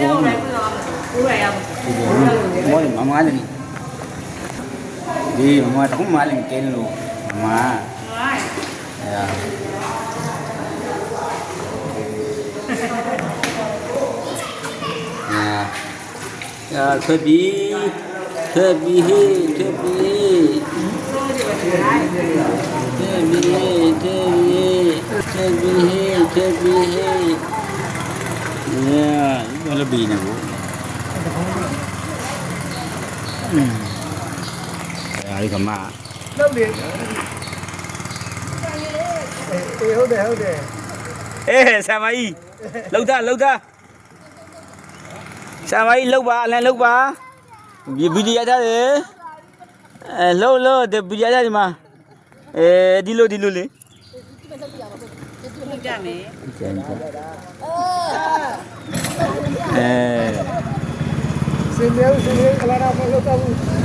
လုံးနဲ့ကိုယ်ရရမောမမလည်းဒီမမတော့မလည်းကဲလို့မထွက်ပြီးဟေးထွက်ပြီးဘာလို့ပြီးနေဘူးအဲဒီကမှလောက်တယ်ဟုတ်တယ်ဆာမကြီးလောက်တာဆာမကြီးလောက်ပါအလန်လောက်ပါဗီဒီယိုထားတယ်လောက်တဲ့ဗီဒီယိုထားဒီမှာဒီလိုလေကြမယ်ကျန်စင်တယ်အလားတူမလုပ်တော့ဘူး